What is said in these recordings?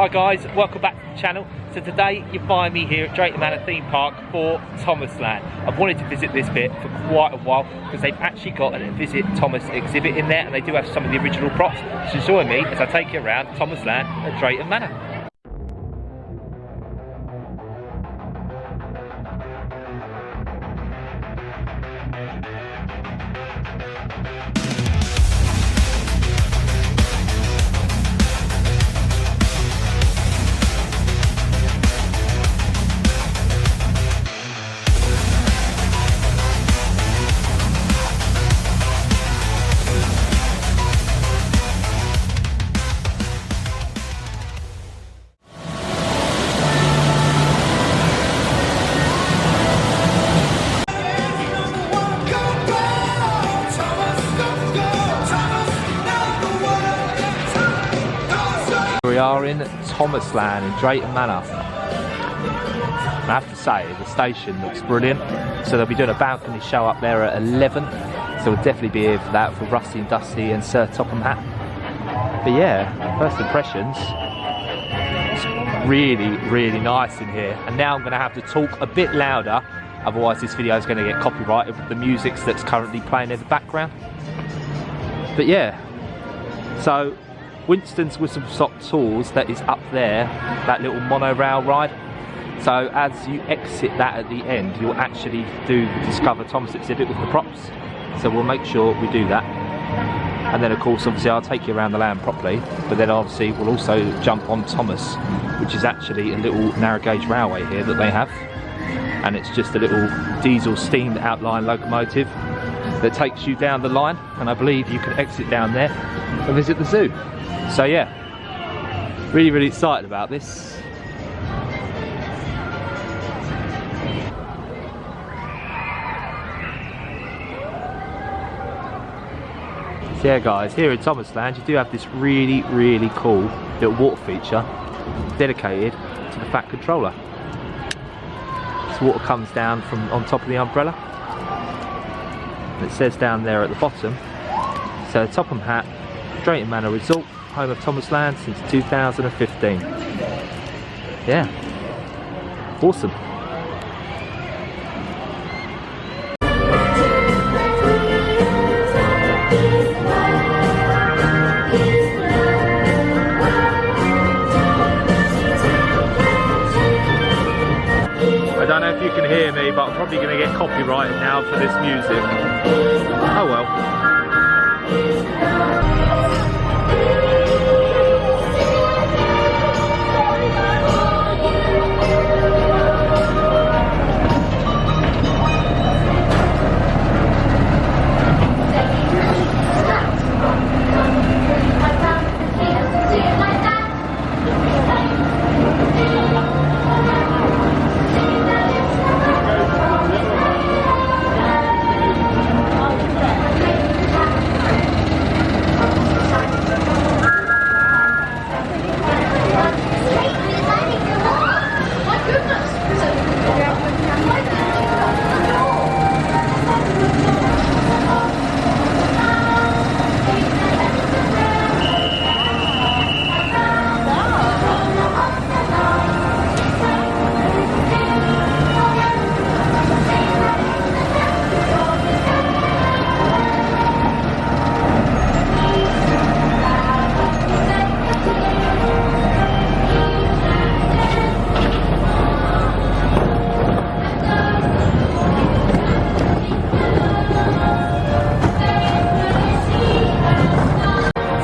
Hi guys, welcome back to the channel. So today you find me here at Drayton Manor theme park for Thomas Land. I've wanted to visit this bit for quite a while because they've actually got a Visit Thomas exhibit in there and they do have some of the original props. So join me as I take you around Thomas Land at Drayton Manor. We are in Thomas Land in Drayton Manor. I have to say, the station looks brilliant. So they'll be doing a balcony show up there at 11. So we'll definitely be here for that, for Rosy and Dusty and Sir Topham Hatt. But yeah, first impressions, it's really, really nice in here. And now I'm going to have to talk a bit louder, otherwise this video is going to get copyrighted with the music that's currently playing in the background. But yeah, so Winston's Whistle Stop Tours, that is up there, that little monorail ride. So as you exit that at the end, you'll actually do the Discover Thomas exhibit with the props. So we'll make sure we do that. And then of course, obviously I'll take you around the land properly, but then obviously we'll also jump on Thomas, which is actually a little narrow gauge railway here that they have. And it's just a little diesel steamed outline locomotive that takes you down the line, and I believe you can exit down there and visit the zoo. So yeah, really, really excited about this. So yeah guys, here in Thomas Land you do have this really, really cool little water feature dedicated to the Fat Controller. This water comes down from on top of the umbrella. And it says down there at the bottom, so Topham Hatt, Drayton Manor Resort, home of Thomas Land since 2015. Yeah, awesome. I don't know if you can hear me, but I'm probably going to get copyrighted now for this music. Oh well.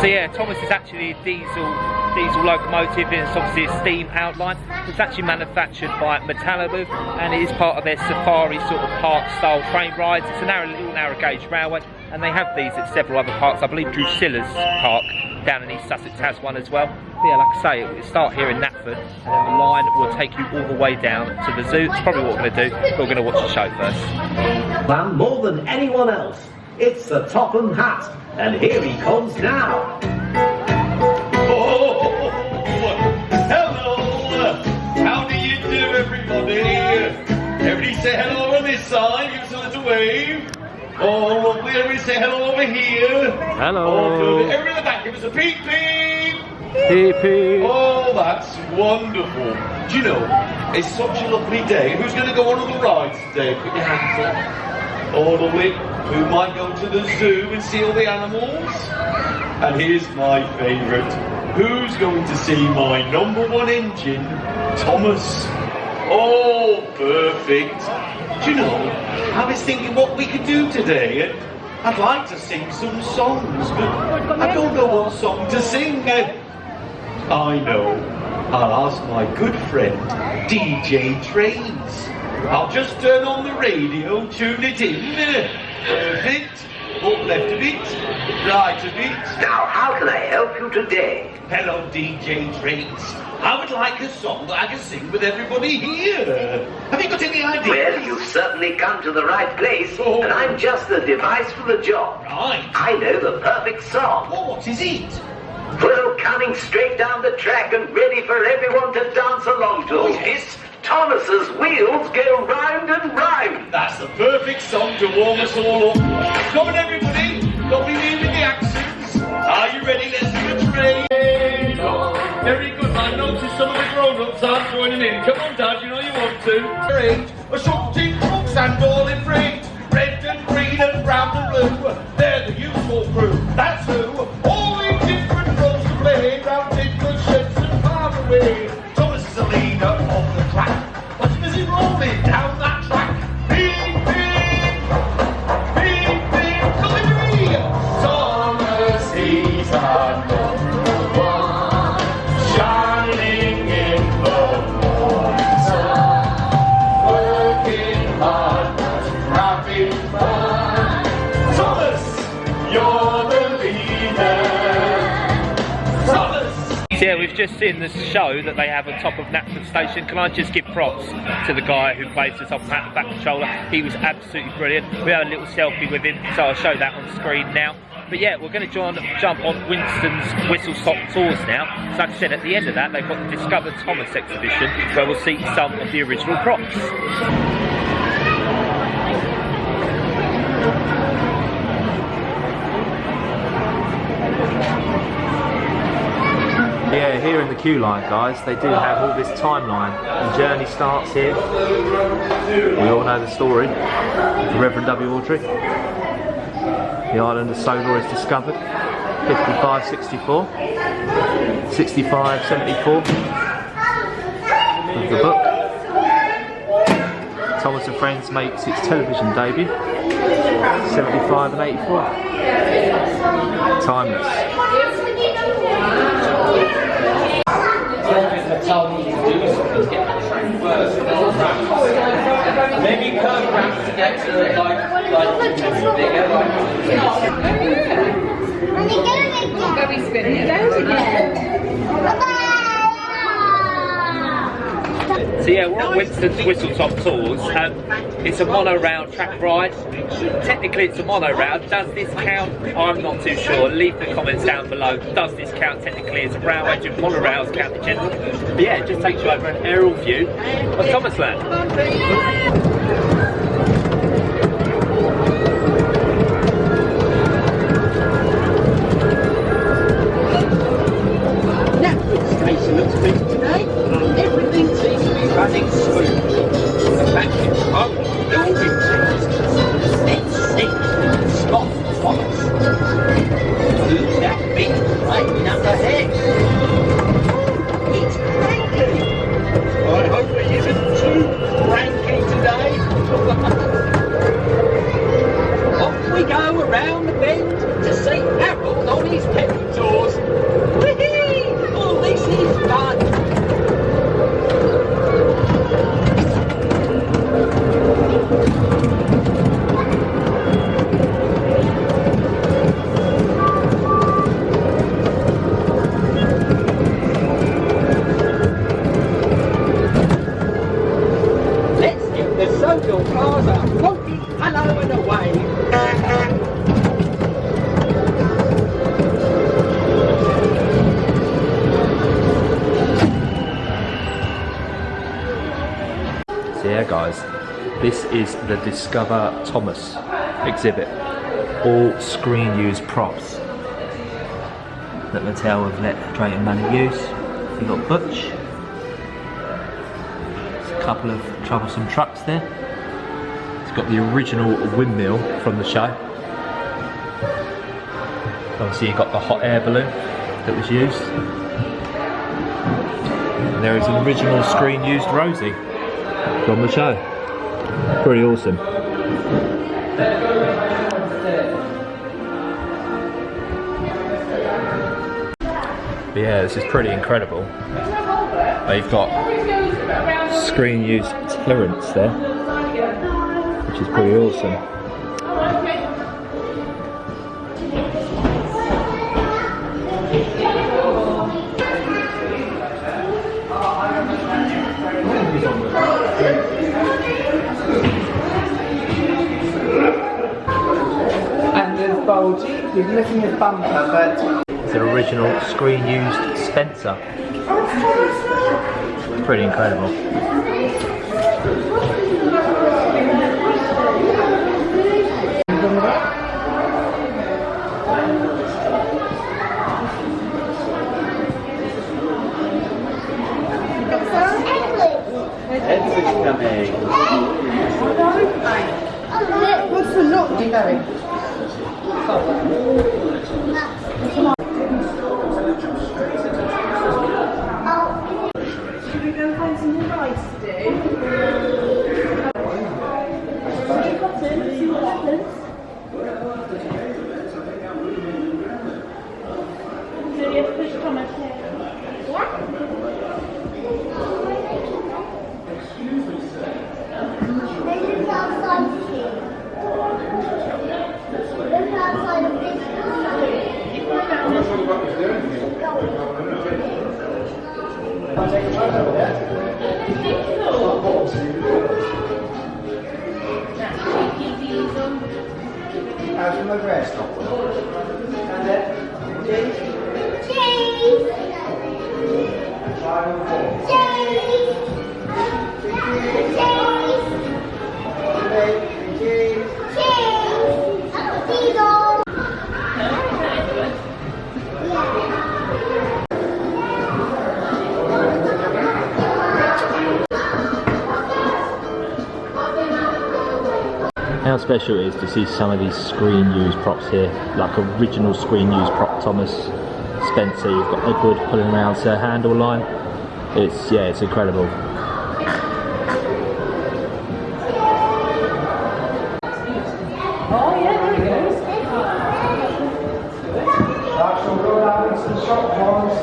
So yeah, Thomas is actually a diesel locomotive, and it's obviously a steam outline. It's actually manufactured by Mattel, and it is part of their safari sort of park style train rides. It's a little narrow gauge railway, and they have these at several other parks. I believe Drusilla's Park down in East Sussex has one as well. But yeah, like I say, it will start here in Knapford, and then the line will take you all the way down to the zoo. It's probably what we're going to do, but we're going to watch the show first. And more than anyone else, it's the Topham Hatt, and here he comes now. Oh, hello! How do you do, everybody? Everybody say hello on this side, give us a little wave. Oh, lovely, everybody say hello over here. Hello. Oh, good. Everybody in the back, give us a peep peep. Peep peep. Oh, that's That's wonderful. Do you know, it's such a lovely day. Who's going to go on the rides today? Put your hands up. Oh, lovely. Who might go to the zoo and see all the animals? And here's my favourite. Who's going to see my #1 engine, Thomas? Oh, perfect. Do you know, I was thinking what we could do today. I'd like to sing some songs, but I don't know what song to sing. I know. I'll ask my good friend, DJ Trains. I'll just turn on the radio, tune it in. Perfect. Up left a bit, right a bit. Now, how can I help you today? Hello, DJ Trains. I would like a song that I can sing with everybody here. Have you got any ideas? Well, you've certainly come to the right place, Oh. and I'm just the device for the job. Right. I know the perfect song. What is it? Well, coming straight down the track and ready for everyone to dance along to. Oh, yes. Thomas's wheels go round and round. That's the perfect song to warm us all up. Come on, everybody. Don't be leaving the accents. Are you ready? Let's do the train. Very good. I noticed some of the grown-ups aren't joining in. Come on, Dad. You know you want to. Trains are shunting trucks and all in freight. Red and green and brown and blue. They're the useful crew. That's who. All in different roles to play. Round different sheds and far away. Thomas is the leader of the track. What's busy rolling down that track? Beep, beep, beep, beep, delivery! Thomas, he's our #1, shining in the morning sun, working hard, having fun. Thomas, you're the leader. Thomas! Yeah, we've just seen the show that they have on top of Knapford Station. Can I just give props to the guy who plays the Topham Hatt, the back controller? He was absolutely brilliant. We had a little selfie with him, so I'll show that on screen now. But yeah, we're going to jump on Winston's Whistle Stop Tours now. So like I said, at the end of that, they've got the Discover Thomas exhibition, where we'll see some of the original props. Yeah, here in the queue line, guys, they do have all this timeline. The journey starts here. We all know the story. The Reverend W. Audrey. The island of Sodor is discovered. 55-64. 65-74. Of the book. Thomas and Friends makes its television debut. 75 and 84. Timeless. Maybe curve ramps to get to the bigger. Very spinny. Those again. So yeah, we're on Winston's Whistle Top Tours. It's a mono-rail track ride. Technically it's a mono-rail. Does this count? I'm not too sure. Leave the comments down below. Does this count technically as a railway? Do mono-rails count in general? But yeah, it just takes you over an aerial view of Thomasland. Station looks busy today. Everything seems to be running smoothly. The factory's home, building things. Let's see. Stop, Thomas. Who's that big plane up ahead? It's cranky. I hope it isn't too cranky today. Off we go around the bend to see Harold on his pedal tours. Whee! All this is done. Let's get the Sodor Plaza funky hello and away. So yeah guys, this is the Discover Thomas exhibit. All screen used props that Mattel have let Drayton Manor use. You've got Butch. There's a couple of troublesome trucks there. It's got the original windmill from the show. Obviously you've got the hot air balloon that was used. And there is an original screen used Rosy from the show. Pretty awesome. But yeah, this is pretty incredible. They've got screen used Terrence there, which is pretty awesome. And there's Bulgy, he's missing his bumper, but... It's an original screen used Spencer. Pretty incredible. What's the look you going? Should we go find some more rice to do? See what happens. So you have to push Thomas here. Look outside here. Look outside of this How's my dress? cheese. How special it is to see some of these screen used props here, like original screen used prop Thomas Spencer. You've got Edward pulling around Sir Handel line. It's incredible. Oh yeah, there he goes. That's all good, having some shop ones.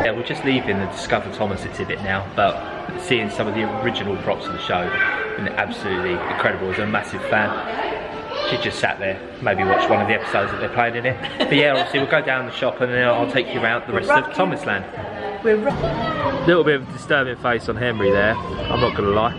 Yeah, we're just leaving the Discover Thomas exhibit now, but seeing some of the original props of the show, and absolutely incredible. As a massive fan, she just sat there, maybe watched one of the episodes that they're playing in it. But yeah, obviously we'll go down the shop and then I'll take you around the rest of Thomasland. Little bit of a disturbing face on Henry there, I'm not gonna lie.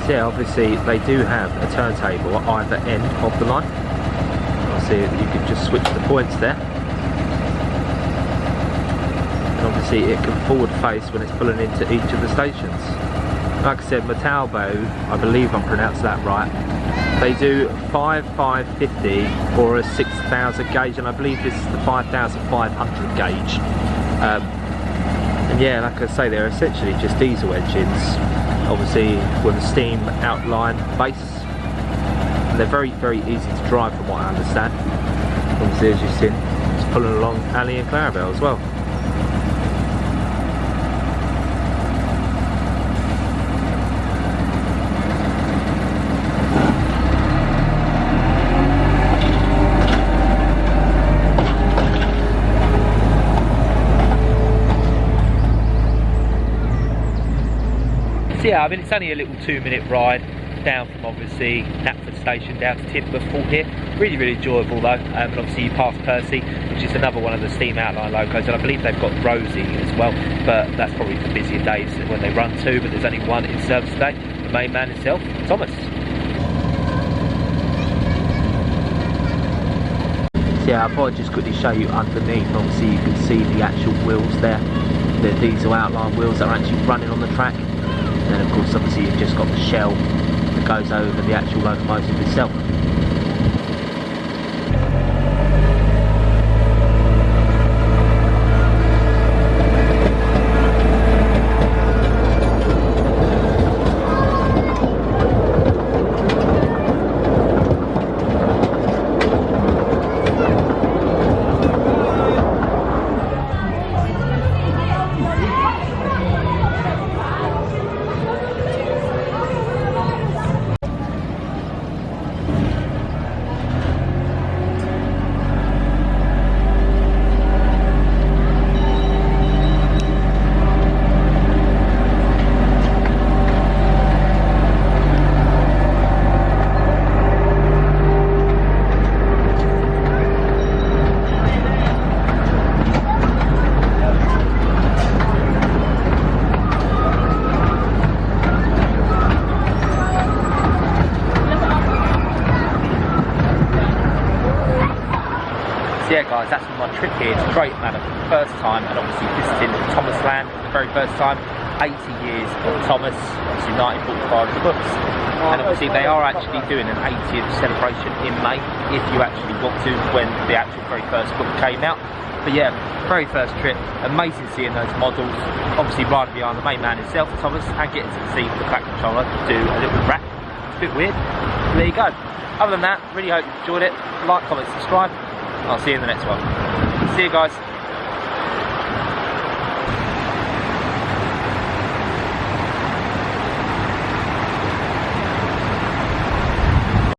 So yeah, obviously they do have a turntable at either end of the line. I'll see if you can just switch the points there. And obviously it can forward face when it's pulling into each of the stations. Like I said, Mattel, I believe I'm pronouncing that right. They do 5,550 or a 6,000 gauge, and I believe this is the 5,500 gauge. And yeah, like I say, they're essentially just diesel engines, obviously with a steam outline base. And they're very, very easy to drive from what I understand. Obviously, as you've seen, it's pulling along Ali and Clarabelle as well. Yeah, I mean it's only a little 2-minute ride down from obviously Knapford Station down to Timberford here. Really, really enjoyable though. And obviously you pass Percy, which is another one of the steam outline locos, and I believe they've got Rosy as well, but that's probably for busier days when they run two, but there's only one in service today. The main man himself, Thomas. So yeah, I thought I'd just quickly show you underneath. Obviously you can see the actual wheels there, the diesel outline wheels that are actually running on the track. And then of course obviously you've just got the shell that goes over the actual locomotive itself. So yeah guys, that's been my trip here to Drayton Manor for the first time, and obviously visiting Thomas Land for the very first time. 80 years of Thomas, obviously 1945 the books. And obviously they are actually doing an 80th celebration in May, if you actually want to, when the actual very first book came out. But yeah, very first trip, amazing seeing those models, obviously riding behind the main man himself, Thomas, and getting to see the back controller do a little rap. It's a bit weird, but there you go. Other than that, really hope you enjoyed it. Like, comment, subscribe. I'll see you in the next one. See you guys.